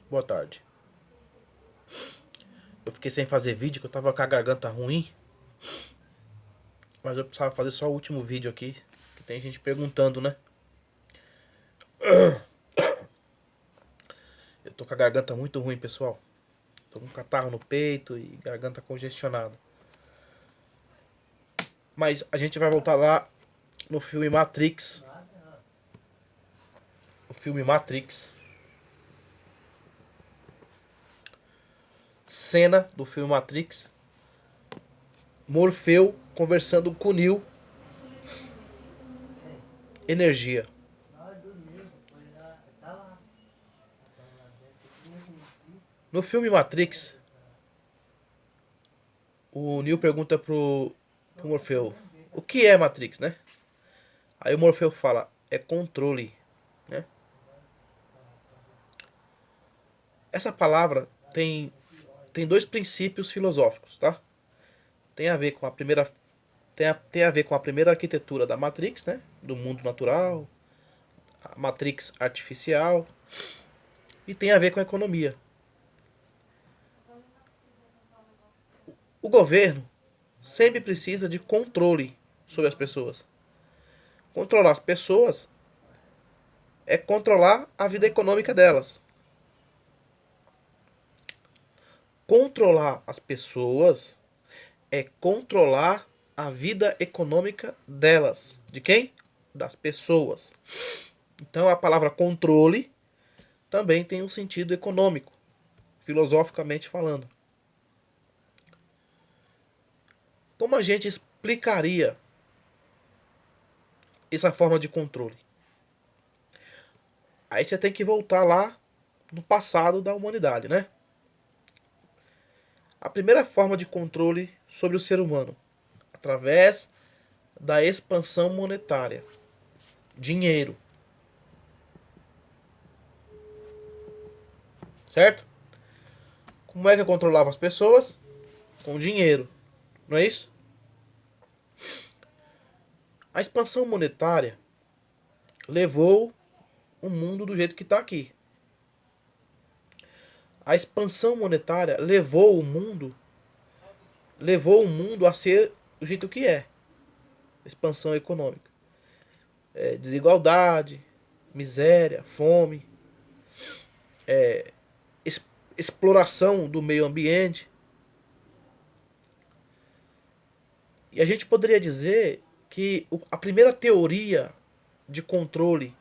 Boa tarde. Eu fiquei sem fazer vídeo, que eu tava com a garganta ruim. Mas eu precisava fazer só o último vídeo aqui. Que tem gente perguntando, né? Eu tô com a garganta muito ruim, pessoal. Tô com catarro no peito e garganta congestionada. Mas a gente vai voltar lá no filme Matrix. O filme Matrix. Cena do filme Matrix. Morfeu conversando com Neo. Energia. No filme Matrix, o Neo pergunta pro Morfeu: o que é Matrix, né? Aí o Morfeu fala: é controle, né? Essa palavra tem dois princípios filosóficos, tá? Tem a ver com a primeira tem a ver com a primeira arquitetura da Matrix, né? Do mundo natural, a Matrix artificial, e tem a ver com a economia. O governo sempre precisa de controle sobre as pessoas. Controlar as pessoas é controlar a vida econômica delas. Controlar as pessoas é controlar a vida econômica delas. De quem? Das pessoas. Então a palavra controle também tem um sentido econômico, filosoficamente falando. Como a gente explicaria essa forma de controle? Aí você tem que voltar lá no passado da humanidade, né? A primeira forma de controle sobre o ser humano, através da expansão monetária. Dinheiro. Certo? Como é que eu controlava as pessoas? Com dinheiro. Não é isso? A expansão monetária levou o mundo do jeito que está aqui. A expansão monetária levou o mundo a ser o jeito que é. Expansão econômica. Desigualdade, miséria, fome, exploração do meio ambiente. E a gente poderia dizer que a primeira teoria de controle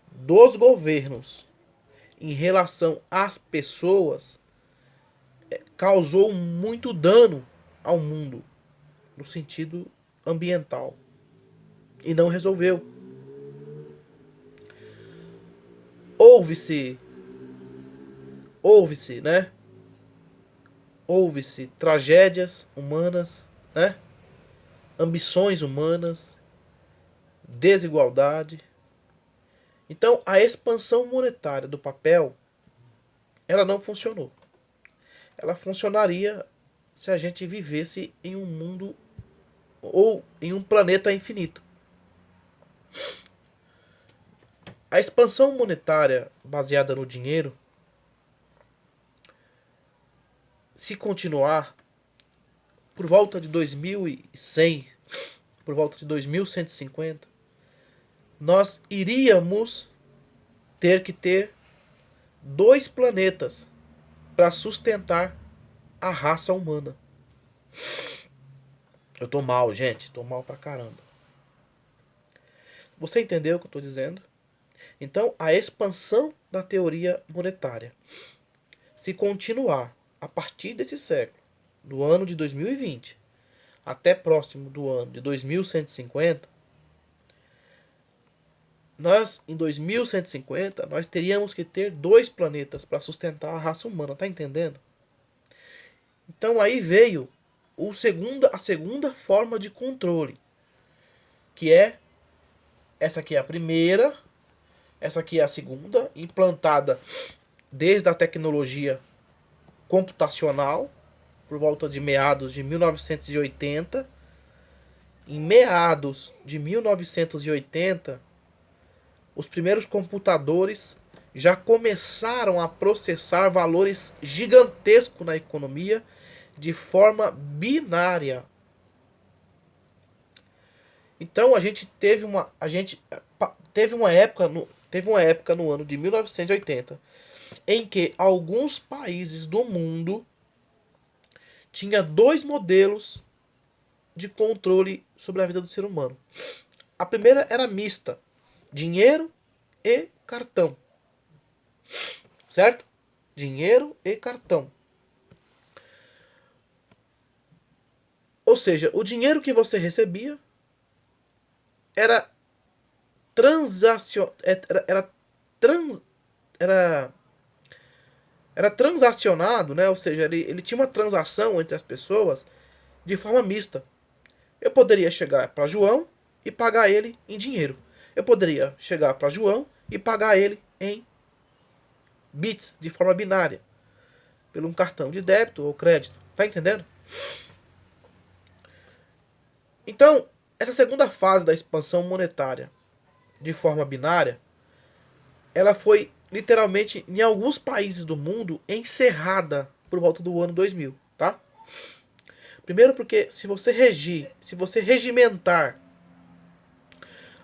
dos governos em relação às pessoas causou muito dano ao mundo no sentido ambiental e não resolveu. Houve-se, né? Houve-se tragédias humanas, né? Ambições humanas, desigualdade. Então, a expansão monetária do papel, ela não funcionou. Ela funcionaria se a gente vivesse em um mundo ou em um planeta infinito. A expansão monetária baseada no dinheiro, se continuar por volta de 2100, por volta de 2150, nós iríamos ter que ter dois planetas para sustentar a raça humana. Eu tô mal, gente. Tô mal pra caramba. Você entendeu o que eu tô dizendo? Então, a expansão da teoria monetária, se continuar a partir desse século, do ano de 2020, até próximo do ano de 2150, nós, em 2150, nós teríamos que ter dois planetas para sustentar a raça humana, tá entendendo? Então aí veio a segunda forma de controle, que é essa aqui é a primeira, essa aqui é a segunda, implantada desde a tecnologia computacional, por volta de meados de 1980. Em meados de 1980, os primeiros computadores já começaram a processar valores gigantescos na economia de forma binária. Então teve uma época no ano de 1980 em que alguns países do mundo tinha dois modelos de controle sobre a vida do ser humano. A primeira era mista, dinheiro e cartão. Certo? Dinheiro e cartão. Ou seja, o dinheiro que você recebia era transacion... era, trans... era transacionado, né? Ou seja, ele tinha uma transação entre as pessoas de forma mista. Eu poderia chegar para João e pagar ele em dinheiro. Eu poderia chegar para João e pagar ele em bits, de forma binária, pelo um cartão de débito ou crédito. Tá entendendo? Então, essa segunda fase da expansão monetária de forma binária, ela foi literalmente, em alguns países do mundo, encerrada por volta do ano 2000, tá? Primeiro porque se você regimentar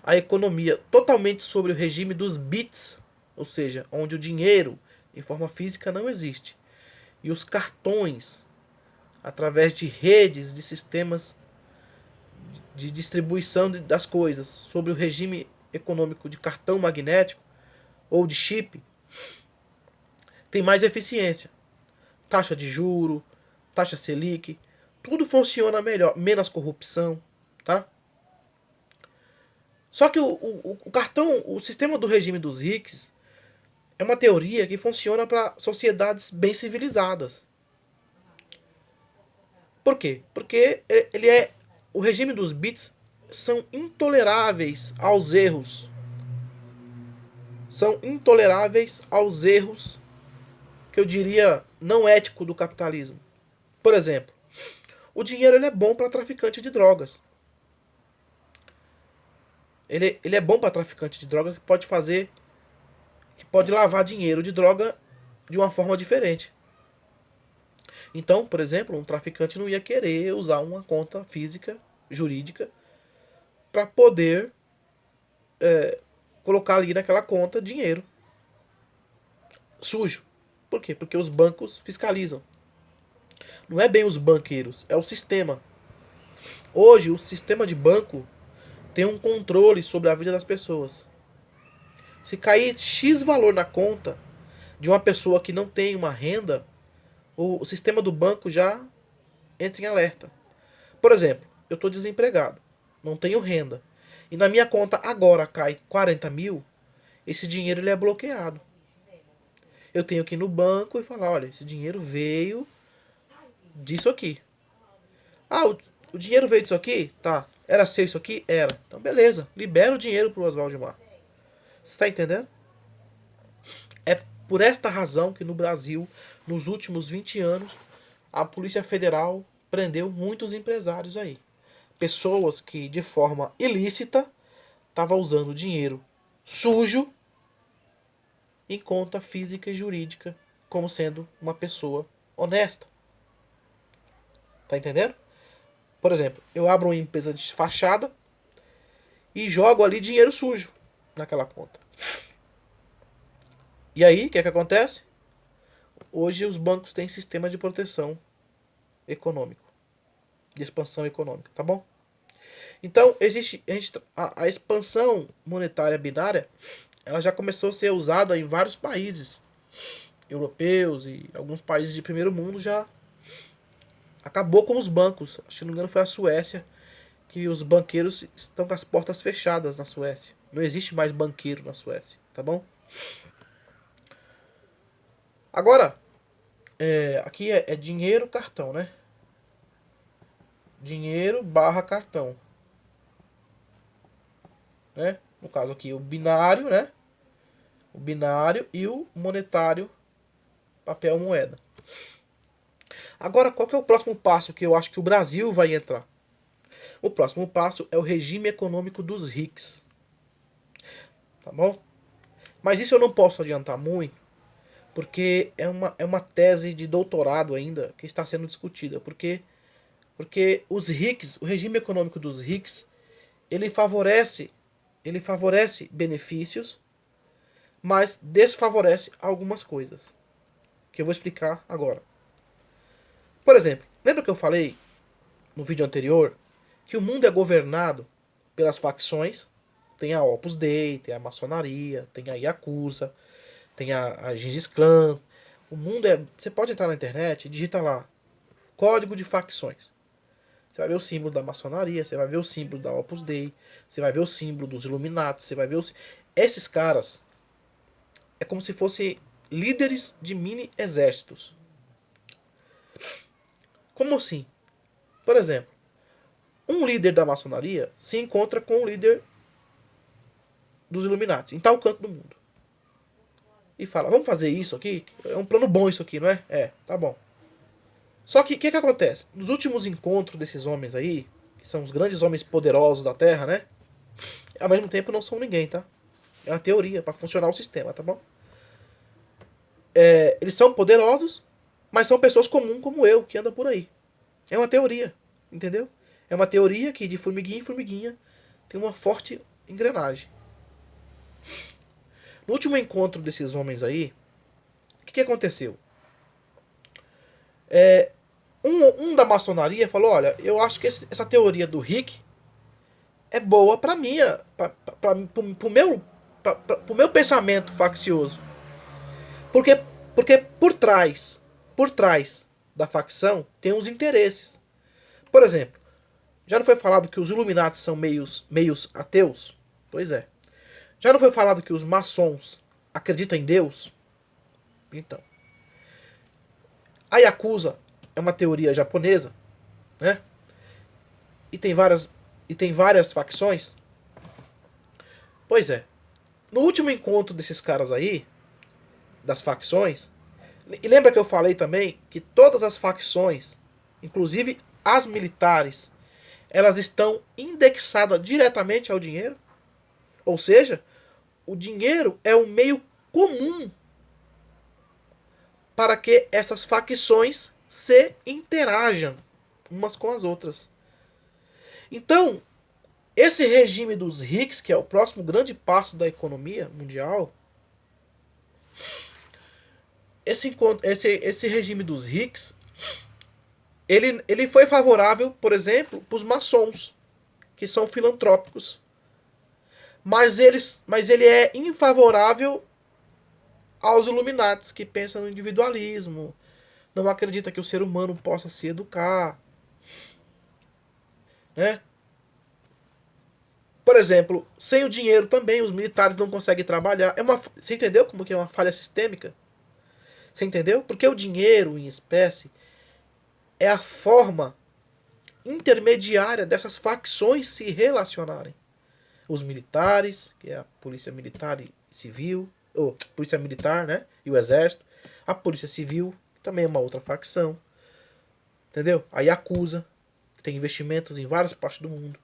a economia totalmente sobre o regime dos bits, ou seja, onde o dinheiro em forma física não existe, e os cartões, através de redes, de sistemas de distribuição das coisas, sobre o regime econômico de cartão magnético ou de chip, tem mais eficiência. Taxa de juro, taxa Selic, tudo funciona melhor, menos corrupção, tá? Só que o cartão, o sistema do regime dos RICs é uma teoria que funciona para sociedades bem civilizadas. Por quê? Porque o regime dos bits são intoleráveis aos erros. São intoleráveis aos erros que eu diria não ético do capitalismo. Por exemplo, o dinheiro ele é bom para traficante de drogas. Ele é bom para traficante de droga que pode lavar dinheiro de droga de uma forma diferente. Então, por exemplo, um traficante não ia querer usar uma conta física, jurídica, para poder colocar ali naquela conta dinheiro sujo. Por quê? Porque os bancos fiscalizam. Não é bem os banqueiros, é o sistema. Hoje, o sistema de banco tem um controle sobre a vida das pessoas. Se cair X valor na conta de uma pessoa que não tem uma renda, o sistema do banco já entra em alerta. Por exemplo, eu estou desempregado, não tenho renda, e na minha conta agora cai 40 mil, esse dinheiro ele é bloqueado. Eu tenho que ir no banco e falar, olha, esse dinheiro veio disso aqui. Ah, o dinheiro veio disso aqui? Tá. Era seu isso aqui? Era. Então beleza, libera o dinheiro pro Oswaldo Mar. Você está entendendo? É por esta razão que no Brasil, nos últimos 20 anos, a Polícia Federal prendeu muitos empresários aí. Pessoas que, de forma ilícita, estavam usando dinheiro sujo em conta física e jurídica, como sendo uma pessoa honesta. Tá entendendo? Por exemplo, eu abro uma empresa de fachada e jogo ali dinheiro sujo naquela conta. E aí, o que é que acontece? Hoje os bancos têm sistema de proteção econômico, de expansão econômica, tá bom? Então, a expansão monetária binária, ela já começou a ser usada em vários países europeus e alguns países de primeiro mundo já acabou com os bancos. Se não me engano foi a Suécia, que os banqueiros estão com as portas fechadas na Suécia. Não existe mais banqueiro na Suécia, tá bom? Agora, aqui é dinheiro, cartão, né? Dinheiro barra cartão. Né? No caso aqui, o binário, né? O binário e o monetário, papel moeda. Agora, qual que é o próximo passo que eu acho que o Brasil vai entrar? O próximo passo é o regime econômico dos RICs. tá bom? Mas isso eu não posso adiantar muito, porque é uma tese de doutorado ainda que está sendo discutida. Porque os RICs, o regime econômico dos RICs, ele favorece, ele favorece benefícios, mas desfavorece algumas coisas, que eu vou explicar agora. Por exemplo, lembra que eu falei no vídeo anterior que o mundo é governado pelas facções? Tem a Opus Dei, tem a maçonaria, tem a Yakuza, tem a Gengis Khan. O mundo é. Você pode entrar na internet e digita lá código de facções. Você vai ver o símbolo da maçonaria, você vai ver o símbolo da Opus Dei, você vai ver o símbolo dos Illuminati, você vai ver os. Esses caras é como se fossem líderes de mini exércitos. Como assim? Por exemplo, um líder da maçonaria se encontra com um líder dos Illuminati em tal canto do mundo. E fala, vamos fazer isso aqui? É um plano bom isso aqui, não é? É, tá bom. Só que o que acontece? Nos últimos encontros desses homens aí, que são os grandes homens poderosos da Terra, né? Ao mesmo tempo não são ninguém, tá? É uma teoria para funcionar o sistema, tá bom? Eles são poderosos, mas são pessoas comuns como eu, que anda por aí. É uma teoria, entendeu? É uma teoria que de formiguinha em formiguinha tem uma forte engrenagem. No último encontro desses homens aí, o que aconteceu? Um da maçonaria falou, olha, eu acho que essa teoria do Rick é boa pra minha, pro meu pensamento faccioso. Porque, porque por trás da facção tem os interesses. Por exemplo, já não foi falado que os Illuminati são meios ateus? Pois é. Já não foi falado que os maçons acreditam em Deus? Então. A Yakuza é uma teoria japonesa, né? E tem várias facções. Pois é. No último encontro desses caras aí, das facções, e lembra que eu falei também que todas as facções, inclusive as militares, elas estão indexadas diretamente ao dinheiro? Ou seja, o dinheiro é um meio comum para que essas facções se interajam umas com as outras. Então, esse regime dos RICs, que é o próximo grande passo da economia mundial, esse regime dos RICs, ele foi favorável, por exemplo, para os maçons, que são filantrópicos. Mas ele é infavorável aos Illuminatis, que pensam no individualismo, não acredita que o ser humano possa se educar, né? Por exemplo, sem o dinheiro também os militares não conseguem trabalhar. Você entendeu como que é uma falha sistêmica? Você entendeu? Porque o dinheiro em espécie é a forma intermediária dessas facções se relacionarem. Os militares, que é a polícia militar e civil, ou polícia militar, né? E o exército. A polícia civil, que também é uma outra facção. Entendeu? A Yakuza, que tem investimentos em várias partes do mundo.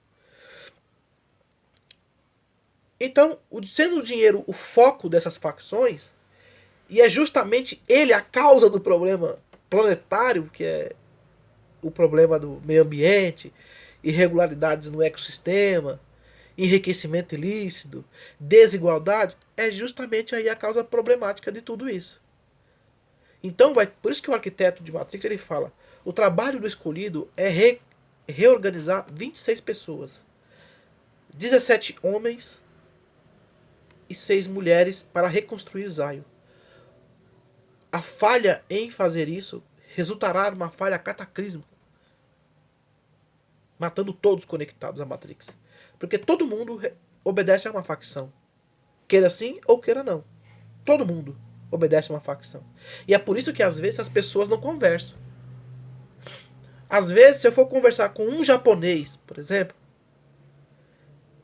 Então, sendo o dinheiro o foco dessas facções, e é justamente ele a causa do problema planetário, que é o problema do meio ambiente, irregularidades no ecossistema, enriquecimento ilícito, desigualdade, é justamente aí a causa problemática de tudo isso. Então, por isso que o arquiteto de Matrix ele fala: o trabalho do escolhido é reorganizar 26 pessoas, 17 homens e 6 mulheres para reconstruir Zion. A falha em fazer isso resultará numa falha cataclísmica, matando todos conectados à Matrix. Porque todo mundo obedece a uma facção. Queira sim ou queira não. Todo mundo obedece a uma facção. E é por isso que às vezes as pessoas não conversam. Às vezes, se eu for conversar com um japonês, por exemplo,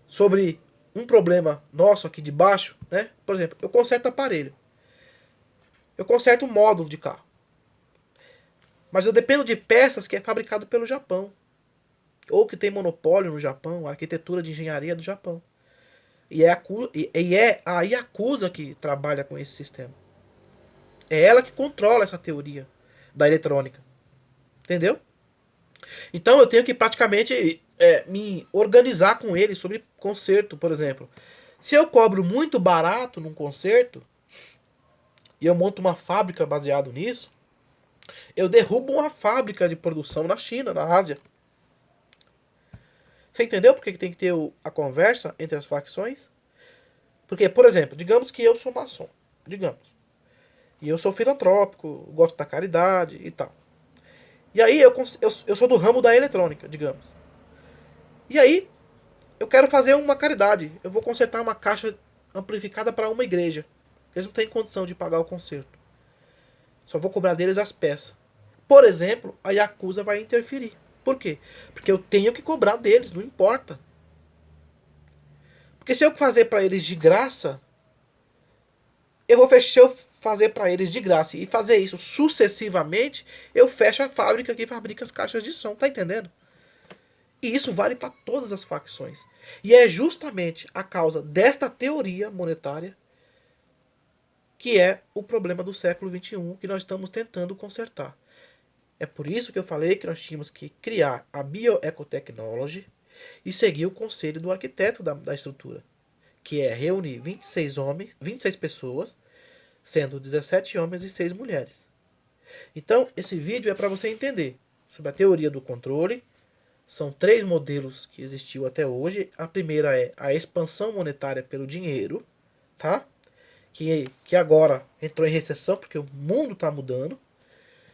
sobre um problema nosso aqui de baixo, né? Por exemplo, eu conserto aparelho. Eu conserto um módulo de carro. Mas eu dependo de peças que é fabricado pelo Japão. Ou que tem monopólio no Japão, a arquitetura de engenharia do Japão. E é a Yakuza que trabalha com esse sistema. É ela que controla essa teoria da eletrônica. Entendeu? Então eu tenho que praticamente me organizar com ele sobre concerto, por exemplo. Se eu cobro muito barato num concerto e eu monto uma fábrica baseado nisso, eu derrubo uma fábrica de produção na China, na Ásia. Você entendeu por que tem que ter a conversa entre as facções? Porque, por exemplo, digamos que eu sou maçom. Digamos. E eu sou filantrópico, gosto da caridade e tal. E aí eu sou do ramo da eletrônica, digamos. E aí eu quero fazer uma caridade. Eu vou consertar uma caixa amplificada para uma igreja. Eles não têm condição de pagar o conserto. Só vou cobrar deles as peças. Por exemplo, a Yakuza vai interferir. Por quê? Porque eu tenho que cobrar deles, não importa. Porque se eu fazer para eles de graça, se eu fazer para eles de graça e fazer isso sucessivamente, eu fecho a fábrica que fabrica as caixas de som, tá entendendo? E isso vale para todas as facções. E é justamente a causa desta teoria monetária que é o problema do século XXI que nós estamos tentando consertar. É por isso que eu falei que nós tínhamos que criar a Bioecotechnology e seguir o conselho do arquiteto da estrutura, que é reunir 26 pessoas, sendo 17 homens e 6 mulheres. Então, esse vídeo é para você entender sobre a teoria do controle. São 3 modelos que existiu até hoje. A primeira é a expansão monetária pelo dinheiro, tá? Que agora entrou em recessão porque o mundo está mudando.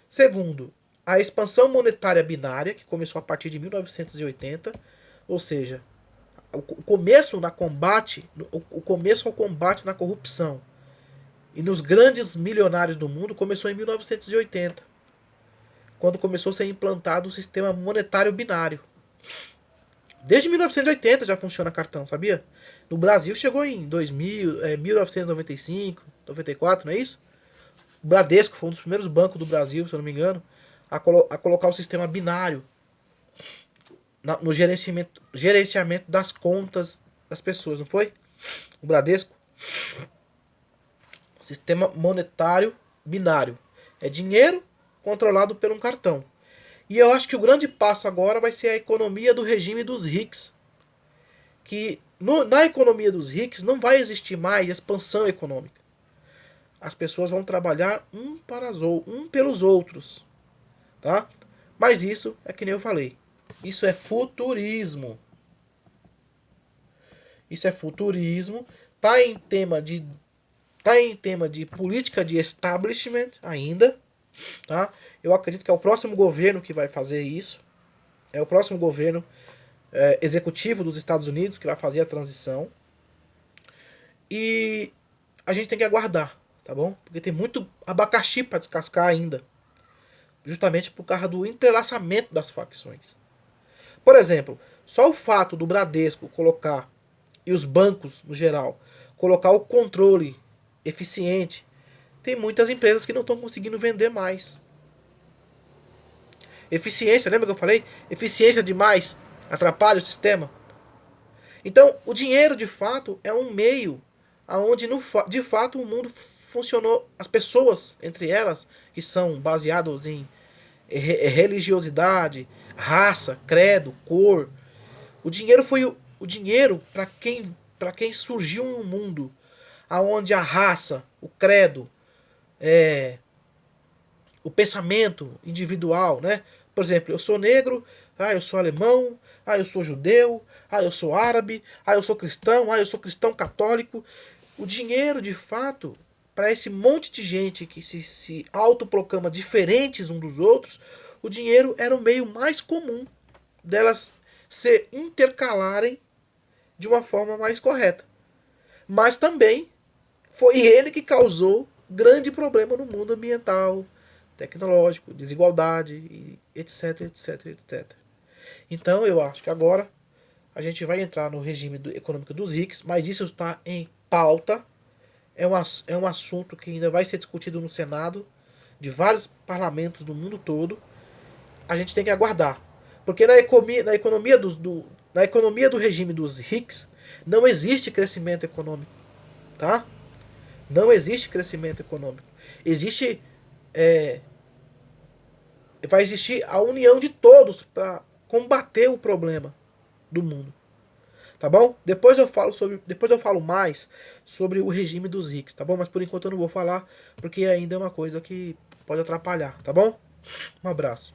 Segundo, a expansão monetária binária, que começou a partir de 1980, ou seja, o começo ao combate na corrupção e nos grandes milionários do mundo começou em 1980, quando começou a ser implantado o sistema monetário binário. Desde 1980 já funciona cartão, sabia? No Brasil chegou em 1995, 94, não é isso? O Bradesco foi um dos primeiros bancos do Brasil, se eu não me engano, a colocar o sistema binário no gerenciamento das contas das pessoas, não foi? O Bradesco. Sistema monetário binário. É dinheiro controlado por um cartão. E eu acho que o grande passo agora vai ser a economia do regime dos RICs. Que na economia dos RICs não vai existir mais expansão econômica. As pessoas vão trabalhar um pelos outros. Tá? Mas isso é que nem eu falei. Isso é futurismo. Isso é futurismo. Tá em tema de política de establishment ainda. Tá? Eu acredito que é o próximo governo que vai fazer isso. É o próximo governo executivo dos Estados Unidos que vai fazer a transição. E a gente tem que aguardar, tá bom? Porque tem muito abacaxi para descascar ainda. Justamente por causa do entrelaçamento das facções. Por exemplo, só o fato do Bradesco colocar, e os bancos no geral, colocar o controle eficiente, tem muitas empresas que não estão conseguindo vender mais. Eficiência, lembra que eu falei? Eficiência demais atrapalha o sistema. Então, o dinheiro de fato é um meio aonde de fato o mundo funcionou. As pessoas, entre elas, que são baseadas em religiosidade, raça, credo, cor. O dinheiro foi o dinheiro para quem surgiu um mundo aonde a raça, o credo, o pensamento individual, né? Por exemplo, eu sou negro, eu sou alemão, eu sou judeu, eu sou árabe, eu sou cristão, eu sou cristão católico. O dinheiro, de fato, para esse monte de gente que se autoproclama diferentes uns dos outros, o dinheiro era o meio mais comum delas se intercalarem de uma forma mais correta. Mas também foi ele que causou grande problema no mundo ambiental, tecnológico, desigualdade, etc, etc, etc. Então eu acho que agora a gente vai entrar no regime econômico dos RICs, mas isso está em pauta. É um assunto que ainda vai ser discutido no Senado, de vários parlamentos do mundo todo. A gente tem que aguardar. Porque na economia do regime dos RICs, Não existe crescimento econômico, tá? Não existe crescimento econômico. Existe, é, vai existir a união de todos para combater o problema do mundo, tá bom? Depois eu falo mais sobre o regime dos ricos, tá bom? Mas por enquanto eu não vou falar porque ainda é uma coisa que pode atrapalhar, tá bom? Um abraço.